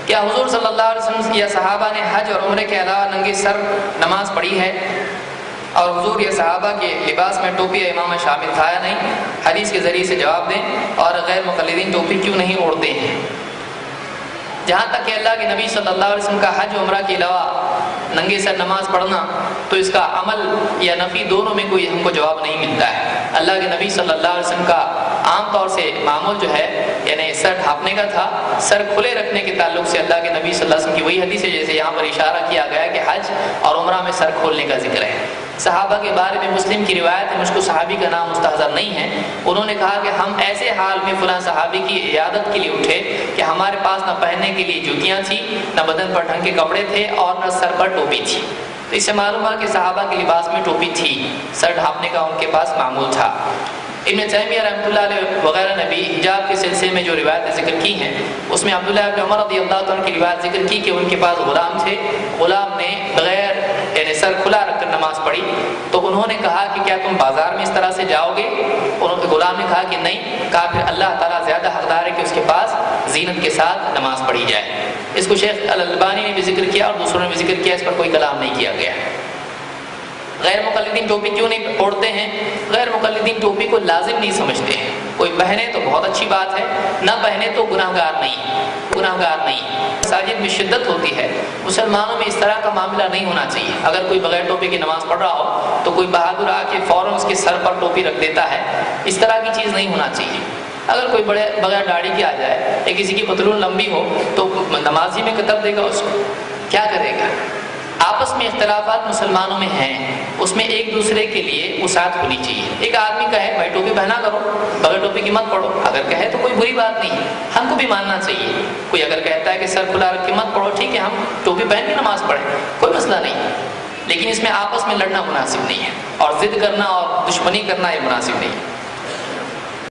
کیا حضور صلی اللہ علیہ وسلم یا صحابہ نے حج اور عمرے کے علاوہ ننگے سر نماز پڑھی ہے؟ اور حضور یا صحابہ کے لباس میں ٹوپی یا امامہ شامل تھا یا نہیں؟ حدیث کے ذریعے سے جواب دیں۔ اور غیر مقلدین ٹوپی کیوں نہیں اوڑھتے ہیں؟ جہاں تک کہ اللہ کے نبی صلی اللہ علیہ وسلم کا حج و عمرہ کے علاوہ ننگے سر نماز پڑھنا، تو اس کا عمل یا نفی دونوں میں کوئی ہم کو جواب نہیں ملتا ہے۔ اللہ کے نبی صلی اللہ علیہ وسلم کا عام طور سے معمول جو ہے یعنی سر ڈھانپنے کا تھا۔ سر کھلے رکھنے کے تعلق سے اللہ کے نبی صلی اللہ علیہ وسلم کی وہی حدیث ہے جیسے یہاں پر اشارہ کیا گیا کہ حج اور عمرہ میں سر کھولنے کا ذکر ہے۔ صحابہ کے بارے میں مسلم کی روایت ہے، مجھ کو صحابی کا نام مستحضر نہیں ہے، انہوں نے کہا کہ ہم ایسے حال میں فلاں صحابی کی عیادت کے لیے اٹھے کہ ہمارے پاس نہ پہننے کے لیے جوتیاں تھیں، نہ بدن پر ڈھنگ کے کپڑے تھے اور نہ سر پر ٹوپی تھی۔ تو اس سے معلوم ہے کہ صحابہ کے لباس میں ٹوپی تھی، سر ڈھانپنے کا ان کے پاس معمول تھا۔ ابن تیمیہ رحمۃ اللہ علیہ وغیرہ نے بھی حجاب کے سلسلے میں جو روایتیں ذکر کی ہیں اس میں عبداللہ ابن عمر رضی اللہ عنہ کی روایت ذکر کی کہ ان کے پاس غلام تھے، غلام نے بغیر یعنی سر کھلا رکھ کر نماز پڑھی، تو انہوں نے کہا کہ کیا تم بازار میں اس طرح سے جاؤ گے؟ غلام نے کہا کہ نہیں، کہا پھر اللہ تعالیٰ زیادہ حقدار ہے کہ اس کے پاس زینت کے ساتھ نماز پڑھی جائے۔ اس کو شیخ الالبانی نے بھی ذکر کیا اور دوسروں نے بھی ذکر کیا، اس پر کوئی کلام نہیں کیا گیا۔ غیر مقلدین ٹوپی کیوں نہیں اوڑھتے ہیں؟ غیر مقلدین ٹوپی کو لازم نہیں سمجھتے ہیں، کوئی پہنے تو بہت اچھی بات ہے، نہ پہنے تو گناہگار نہیں۔ مساجد میں شدت ہوتی ہے، مسلمانوں میں اس طرح کا معاملہ نہیں ہونا چاہیے۔ اگر کوئی بغیر ٹوپی کی نماز پڑھ رہا ہو تو کوئی بہادر آ کے فوراً اس کے سر پر ٹوپی رکھ دیتا ہے، اس طرح کی چیز نہیں ہونا چاہیے۔ اگر کوئی بغیر داڑھی کے آ جائے یا کسی کی پتلون لمبی ہو تو نمازی میں قطر دے گا، اس کو کیا کرے گا؟ آپس میں اختلافات مسلمانوں میں ہیں، اس میں ایک دوسرے کے لیے وسعت ہونی چاہیے۔ ایک آدمی کہے بھائی ٹوپی پہنا کرو، بغیر ٹوپی کی مت پڑھو، اگر کہے تو کوئی بری بات نہیں، ہم کو بھی ماننا چاہیے۔ کوئی اگر کہتا ہے کہ سر کھلا رکھ کے مت پڑھو، ٹھیک ہے، ہم ٹوپی پہن کے نماز پڑھیں، کوئی مسئلہ نہیں، لیکن اس میں آپس میں لڑنا مناسب نہیں ہے، اور ضد کرنا اور دشمنی کرنا یہ مناسب نہیں ہے۔